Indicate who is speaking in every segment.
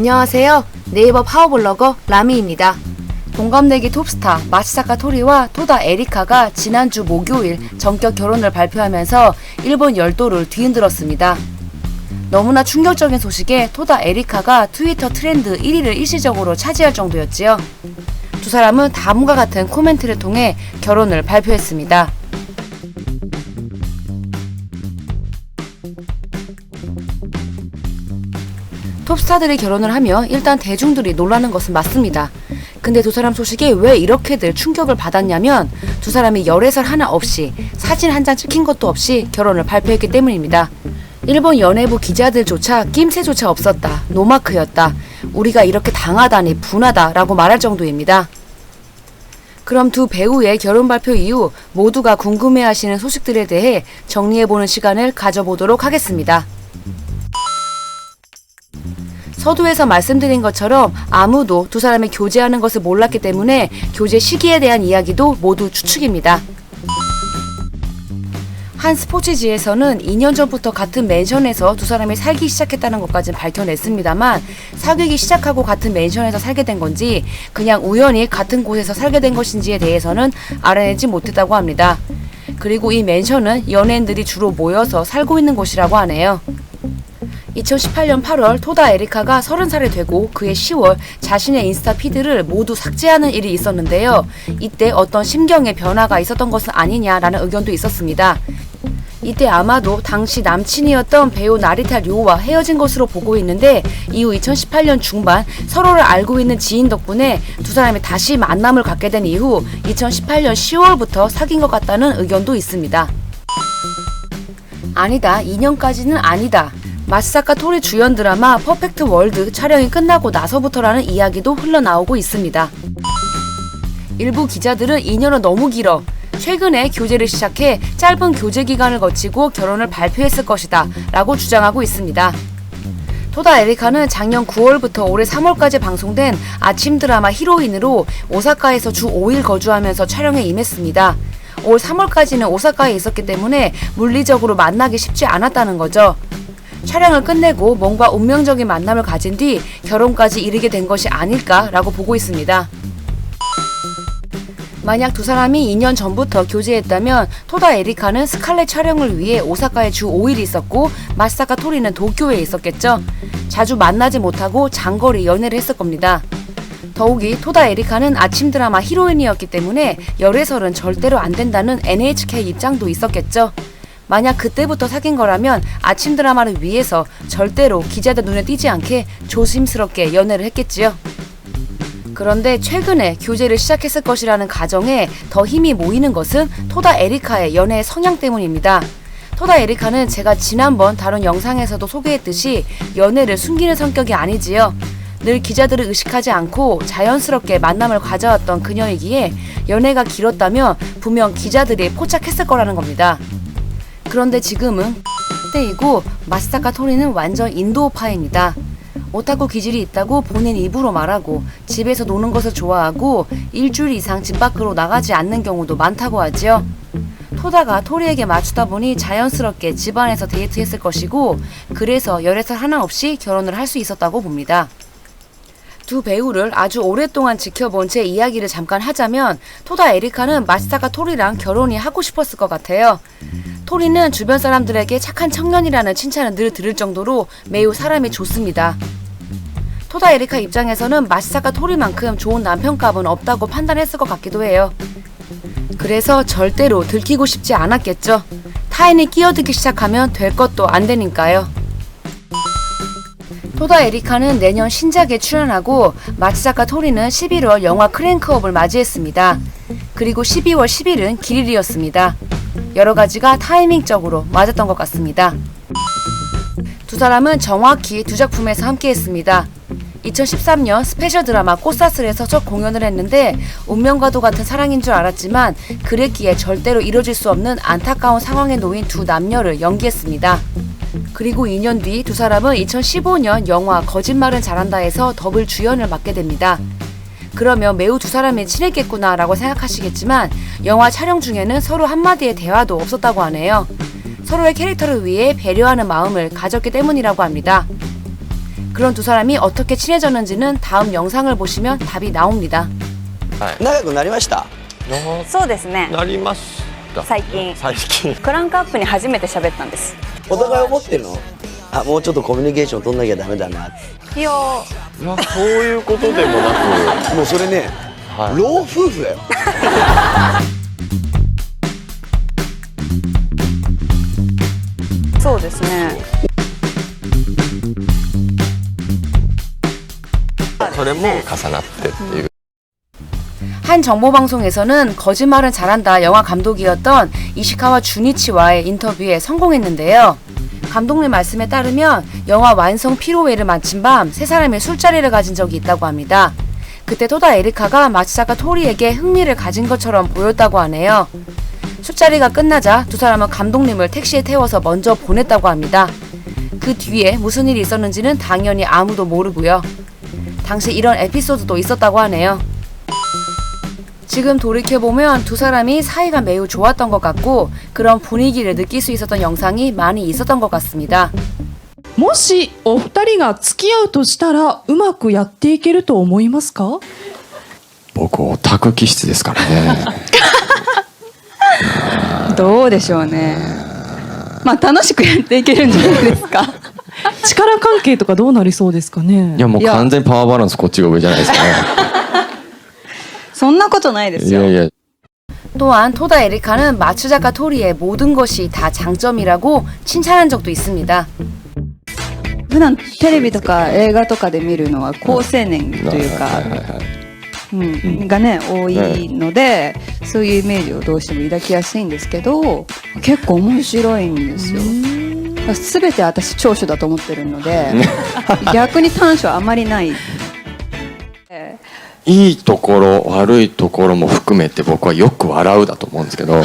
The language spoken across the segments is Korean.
Speaker 1: 안녕하세요. 네이버 파워블로거 라미입니다. 동갑내기 톱스타 마츠사카 토리와 토다 에리카가 지난주 목요일 전격 결혼을 발표하면서 일본 열도를 뒤흔들었습니다. 너무나 충격적인 소식에 토다 에리카가 트위터 트렌드 1위를 일시적으로 차지할 정도였지요. 두 사람은 다음과 같은 코멘트를 통해 결혼을 발표했습니다. 톱스타들이 결혼을 하며 일단 대중들이 놀라는 것은 맞습니다. 근데 두 사람 소식에 왜 이렇게들 충격을 받았냐면 두 사람이 열애설 하나 없이 사진 한 장 찍힌 것도 없이 결혼을 발표했기 때문입니다. 일본 연예부 기자들조차 낌새조차 없었다. 노마크였다. 우리가 이렇게 당하다니 분하다 라고 말할 정도입니다. 그럼 두 배우의 결혼 발표 이후 모두가 궁금해하시는 소식들에 대해 정리해보는 시간을 가져보도록 하겠습니다. 서두에서 말씀드린 것처럼 아무도 두 사람이 교제하는 것을 몰랐기 때문에 교제 시기에 대한 이야기도 모두 추측입니다. 한 스포츠지에서는 2년 전부터 같은 맨션에서 두 사람이 살기 시작했다는 것까지는 밝혀냈습니다만 사귀기 시작하고 같은 맨션에서 살게 된 건지 그냥 우연히 같은 곳에서 살게 된 것인지에 대해서는 알아내지 못했다고 합니다. 그리고 이 맨션은 연예인들이 주로 모여서 살고 있는 곳이라고 하네요. 2018년 8월 토다 에리카가 30살이 되고 그해 10월 자신의 인스타 피드를 모두 삭제하는 일이 있었는데요. 이때 어떤 심경의 변화가 있었던 것은 아니냐라는 의견도 있었습니다. 이때 아마도 당시 남친이었던 배우 나리타 료와 헤어진 것으로 보고 있는데 이후 2018년 중반 서로를 알고 있는 지인 덕분에 두 사람이 다시 만남을 갖게 된 이후 2018년 10월부터 사귄 것 같다는 의견도 있습니다. 아니다. 2년까지는 아니다. 마츠사카 토리 주연 드라마 퍼펙트 월드 촬영이 끝나고 나서부터라는 이야기도 흘러나오고 있습니다. 일부 기자들은 2년은 너무 길어. 최근에 교제를 시작해 짧은 교제 기간을 거치고 결혼을 발표했을 것이다 라고 주장하고 있습니다. 토다 에리카는 작년 9월부터 올해 3월까지 방송된 아침 드라마 히로인으로 오사카에서 주 5일 거주하면서 촬영에 임했습니다. 올 3월까지는 오사카에 있었기 때문에 물리적으로 만나기 쉽지 않았다는 거죠. 촬영을 끝내고 뭔가 운명적인 만남을 가진 뒤 결혼까지 이르게 된 것이 아닐까라고 보고 있습니다. 만약 두 사람이 2년 전부터 교제했다면 토다 에리카는 스칼렛 촬영을 위해 오사카에 주 5일 있었고 마츠사카 토리는 도쿄에 있었겠죠. 자주 만나지 못하고 장거리 연애를 했을 겁니다. 더욱이 토다 에리카는 아침 드라마 히로인이었기 때문에 열애설은 절대로 안 된다는 NHK 입장도 있었겠죠. 만약 그때부터 사귄 거라면 아침 드라마를 위해서 절대로 기자들 눈에 띄지 않게 조심스럽게 연애를 했겠지요. 그런데 최근에 교제를 시작했을 것이라는 가정에 더 힘이 모이는 것은 토다 에리카의 연애의 성향 때문입니다. 토다 에리카는 제가 지난번 다룬 영상에서도 소개했듯이 연애를 숨기는 성격이 아니지요. 늘 기자들을 의식하지 않고 자연스럽게 만남을 가져왔던 그녀이기에 연애가 길었다면 분명 기자들이 포착했을 거라는 겁니다. 그런데 지금은 때이고 마츠사카 토리는 완전 인도파입니다. 오타쿠 기질이 있다고 본인 입으로 말하고 집에서 노는 것을 좋아하고 일주일 이상 집 밖으로 나가지 않는 경우도 많다고 하지요. 토다가 토리에게 맞추다 보니 자연스럽게 집안에서 데이트했을 것이고 그래서 열애설 하나 없이 결혼을 할 수 있었다고 봅니다. 두 배우를 아주 오랫동안 지켜본 제 이야기를 잠깐 하자면 토다 에리카는 마츠사카 토리랑 결혼이 하고 싶었을 것 같아요. 토리는 주변 사람들에게 착한 청년이라는 칭찬을 늘 들을 정도로 매우 사람이 좋습니다. 토다 에리카 입장에서는 마츠사카 토리만큼 좋은 남편감은 없다고 판단했을 것 같기도 해요. 그래서 절대로 들키고 싶지 않았겠죠. 타인이 끼어들기 시작하면 될 것도 안 되니까요. 토다 에리카는 내년 신작에 출연하고 마츠사카 토리는 11월 영화 크랭크업을 맞이했습니다. 그리고 12월 10일은 기일이었습니다. 여러 가지가 타이밍적으로 맞았던 것 같습니다. 두 사람은 정확히 두 작품에서 함께했습니다. 2013년 스페셜 드라마 꽃사슬에서 첫 공연을 했는데 운명과도 같은 사랑인 줄 알았지만 그랬기에 절대로 이뤄질 수 없는 안타까운 상황에 놓인 두 남녀를 연기했습니다. 그리고 2년 뒤 두 사람은 2015년 영화 거짓말은 잘한다에서 더블 주연을 맡게 됩니다. 그러면 매우 두 사람이 친했겠구나 라고 생각하시겠지만 영화 촬영 중에는 서로 한마디의 대화도 없었다고 하네요. 서로의 캐릭터를 위해 배려하는 마음을 가졌기 때문이라고 합니다. 그런 두 사람이 어떻게 친해졌는지는 다음 영상을 보시면 답이 나옵니다.
Speaker 2: 仲良くなりました。
Speaker 3: そうですね。
Speaker 4: なりました
Speaker 3: 最近
Speaker 4: 最近
Speaker 3: クランクアップに初めて喋ったんです。
Speaker 2: お互い思ってるの？あ、もうちょっとコミュニケーション取んなきゃダメだな。
Speaker 3: いや
Speaker 4: いやそういうことでもなく
Speaker 2: もうそれね、
Speaker 4: はい
Speaker 2: 老夫婦だよ。
Speaker 3: そうですね。
Speaker 4: それも重なってっていう
Speaker 1: 한 정보방송에서는 거짓말은 잘한다 영화 감독이었던 이시카와 주니치와의 인터뷰에 성공했는데요. 감독님 말씀에 따르면 영화 완성 피로회를 마친 밤 세 사람이 술자리를 가진 적이 있다고 합니다. 그때 토다 에리카가 마츠사카 토리에게 흥미를 가진 것처럼 보였다고 하네요. 술자리가 끝나자 두 사람은 감독님을 택시에 태워서 먼저 보냈다고 합니다. 그 뒤에 무슨 일이 있었는지는 당연히 아무도 모르고요. 당시 이런 에피소드도 있었다고 하네요. 지금 돌이켜보면 두 사람이 사이가 매우 좋았던 것 같고 그런 분위기를 느낄 수 있었던 영상이 많이 있었던 것 같습니다.
Speaker 5: もしお二人が付き合うとしたらうまくやっていけると思いますか？
Speaker 4: 僕オタク気質ですからね
Speaker 3: どうでしょうね。まあ楽しくやっていけるんじゃないですか。
Speaker 5: 力関係とかどうなりそうですかね？
Speaker 4: いやもう完全パワーバランスこっちが上じゃないですかね
Speaker 3: そんなことないですよ。
Speaker 4: いやいや
Speaker 1: 또한 토다 에리카는 마츠자카 토리의 모든 것이 다 장점이라고 칭찬한 적도 있습니다.
Speaker 3: 普段テレビとか映画とかで見るのは高青年というか、がね多いので、そういうイメージをどうしても抱きやすいんですけど、結構面白いんですよ。全て私長所だと思ってるので逆に短所あまりない。
Speaker 4: いいところ悪いところも含めて僕はよく笑うだと思うんですけど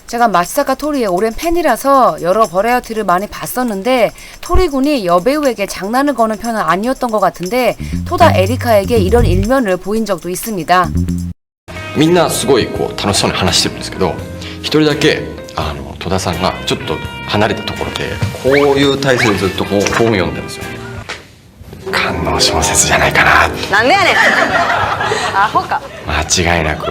Speaker 1: 제가 마츠사카 토리의 오랜 팬이라서 여러 버라이어티를 많이 봤었는데 토리군이 여배우에게 장난을 거는 편은 아니었던 것 같은데 토다 에리카에게 이런 일면을 보인 적도 있습니다.
Speaker 4: みんなすごいこう楽しそうに話してるんですけど一人だけ戸田さんがちょっと離れたところでこういう体勢でずっとこう本を読んでるんですよ。官能小説じゃないかな。
Speaker 3: なんでやねん。アホか。
Speaker 4: 間違いなく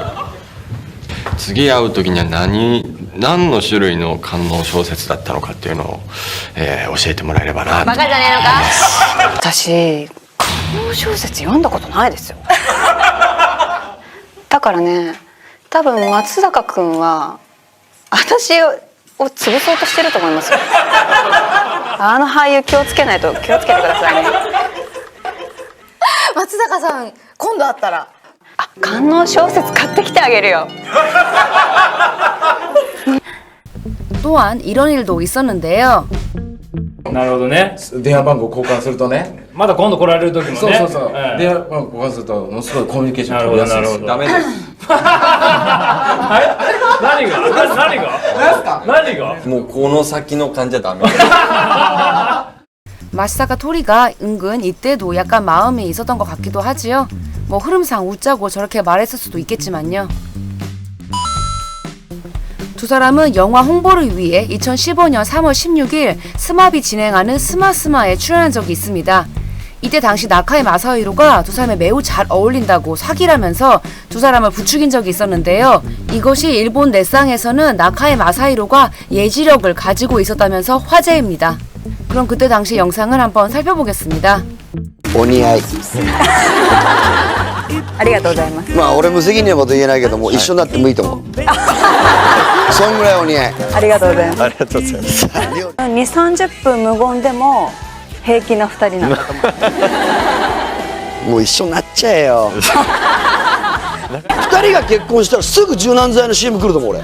Speaker 4: 次会う時には何の種類の官能小説だったのかっていうのを、教えてもらえればな。
Speaker 3: バカじゃねえのか。私官能小説読んだことないですよ。だからね、多分松坂君は私を潰そうとしてると思いますよ。あの俳優気をつけないと。気をつけてくださいね。
Speaker 6: 松坂さん今度会ったら
Speaker 3: 官能小説買ってきてあげるよ。
Speaker 1: 또한 이런 일도 있었는데요.
Speaker 7: なるほどね。
Speaker 8: 電話番号交換するとね、
Speaker 7: まだ今度来られる時もね。
Speaker 8: そうそうそう、
Speaker 7: ええ
Speaker 8: 電話番号交換するとものすごいコミュニケーション
Speaker 7: なる
Speaker 8: 取りやすいです。
Speaker 7: ほどなるほど。
Speaker 8: ダメです。
Speaker 7: 何が何が
Speaker 8: もうこの先の感じはダメ。
Speaker 1: 마츠사카 토리가 은근 이때도 약간 마음이 있었던 것 같기도 하지요. 뭐 흐름상 웃자고 저렇게 말했을 수도 있겠지만요. 두 사람은 영화 홍보를 위해 2015년 3월 16일 스마비 진행하는 스마스마에 출연한 적이 있습니다. 이때 당시 나카의 마사히로가 두 사람이 매우 잘 어울린다고 사기라면서 두 사람을 부추긴 적이 있었는데요. 이것이 일본 넷상에서는 나카의 마사히로가 예지력을 가지고 있었다면서 화제입니다. 그럼 그때 당시 영상을 한번 살펴보겠습니다.
Speaker 2: お似合い。
Speaker 3: ありがとうございます。
Speaker 2: まあ俺無責任なこと言えないけども一緒になってもいいと思う。そんぐらいお似合い。
Speaker 3: ありがとうございます。
Speaker 4: ありがとうございます
Speaker 3: 2、30分無言でも平気な2人なんだと思う。
Speaker 2: もう一緒になっちゃえよ。二人が結婚したらすぐ柔軟剤の CM 来ると思う俺。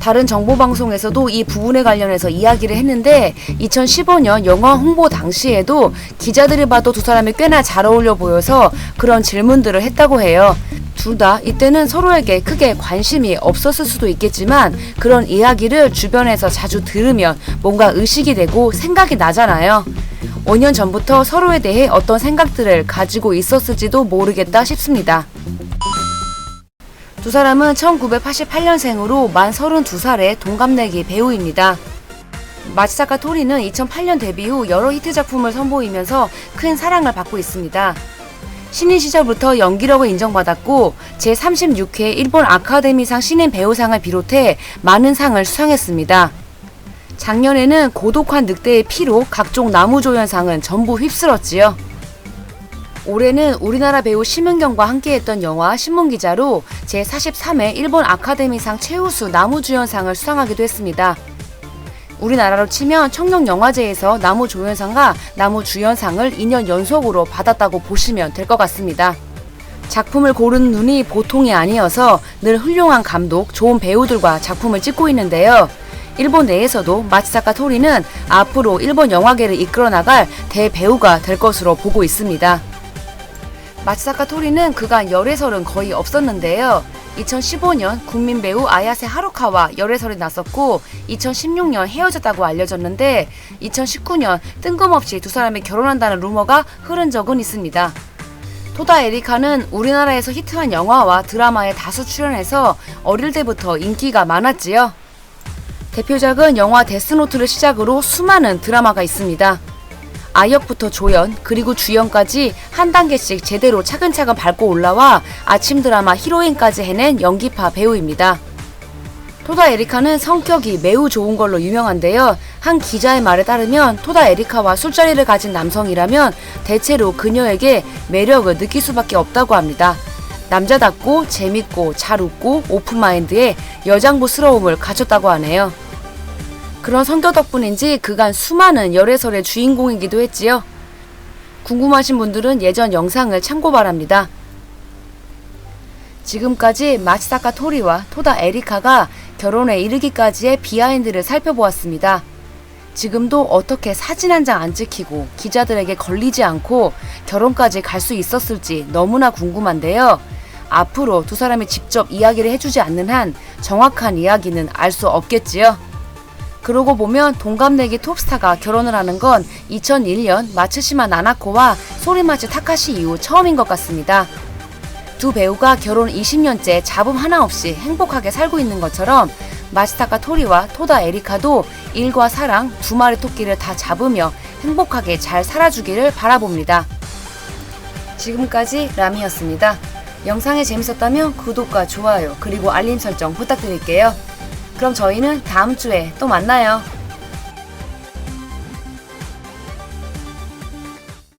Speaker 1: 다른 정보방송에서도 이 부분에 관련해서 이야기를 했는데 2015년 영화 홍보 당시에도 기자들이 봐도 두 사람이 꽤나 잘 어울려 보여서 그런 질문들을 했다고 해요. 둘 다 이때는 서로에게 크게 관심이 없었을 수도 있겠지만 그런 이야기를 주변에서 자주 들으면 뭔가 의식이 되고 생각이 나잖아요. 5년 전부터 서로에 대해 어떤 생각들을 가지고 있었을지도 모르겠다 싶습니다. 두 사람은 1988년생으로 만 32살의 동갑내기 배우입니다. 마츠사카 토리는 2008년 데뷔 후 여러 히트 작품을 선보이면서 큰 사랑을 받고 있습니다. 신인 시절부터 연기력을 인정받았고 제36회 일본 아카데미상 신인 배우상을 비롯해 많은 상을 수상했습니다. 작년에는 고독한 늑대의 피로 각종 나무조연상은 전부 휩쓸었지요. 올해는 우리나라 배우 심은경과 함께했던 영화 신문기자로 제43회 일본 아카데미상 최우수 나무주연상을 수상하기도 했습니다. 우리나라로 치면 청룡영화제에서 나무조연상과 나무주연상을 2년 연속으로 받았다고 보시면 될 것 같습니다. 작품을 고르는 눈이 보통이 아니어서 늘 훌륭한 감독, 좋은 배우들과 작품을 찍고 있는데요. 일본 내에서도 마츠사카 토리는 앞으로 일본 영화계를 이끌어 나갈 대배우가 될 것으로 보고 있습니다. 마츠사카 토리는 그간 열애설은 거의 없었는데요. 2015년 국민 배우 아야세 하루카와 열애설이 났었고 2016년 헤어졌다고 알려졌는데 2019년 뜬금없이 두 사람이 결혼한다는 루머가 흐른 적은 있습니다. 토다 에리카는 우리나라에서 히트한 영화와 드라마에 다수 출연해서 어릴 때부터 인기가 많았지요. 대표작은 영화 데스노트를 시작으로 수많은 드라마가 있습니다. 아역부터 조연, 그리고 주연까지 한 단계씩 제대로 차근차근 밟고 올라와 아침 드라마 히로인까지 해낸 연기파 배우입니다. 토다 에리카는 성격이 매우 좋은 걸로 유명한데요. 한 기자의 말에 따르면 토다 에리카와 술자리를 가진 남성이라면 대체로 그녀에게 매력을 느낄 수밖에 없다고 합니다. 남자답고 재밌고 잘 웃고 오픈마인드에 여장부스러움을 갖췄다고 하네요. 그런 성격 덕분인지 그간 수많은 열애설의 주인공이기도 했지요. 궁금하신 분들은 예전 영상을 참고 바랍니다. 지금까지 마츠사카 토리와 토다 에리카가 결혼에 이르기까지의 비하인드를 살펴보았습니다. 지금도 어떻게 사진 한 장 안 찍히고 기자들에게 걸리지 않고 결혼까지 갈 수 있었을지 너무나 궁금한데요. 앞으로 두 사람이 직접 이야기를 해주지 않는 한 정확한 이야기는 알 수 없겠지요. 그러고 보면 동갑내기 톱스타가 결혼을 하는 건 2001년 마츠시마 나나코와 소리마츠 타카시 이후 처음인 것 같습니다. 두 배우가 결혼 20년째 잡음 하나 없이 행복하게 살고 있는 것처럼 마츠사카 토리와 토다 에리카도 일과 사랑 두 마리 토끼를 다 잡으며 행복하게 잘 살아주기를 바라봅니다. 지금까지 라미였습니다. 영상이 재밌었다면 구독과 좋아요 그리고 알림 설정 부탁드릴게요. 그럼 저희는 다음 주에 또 만나요.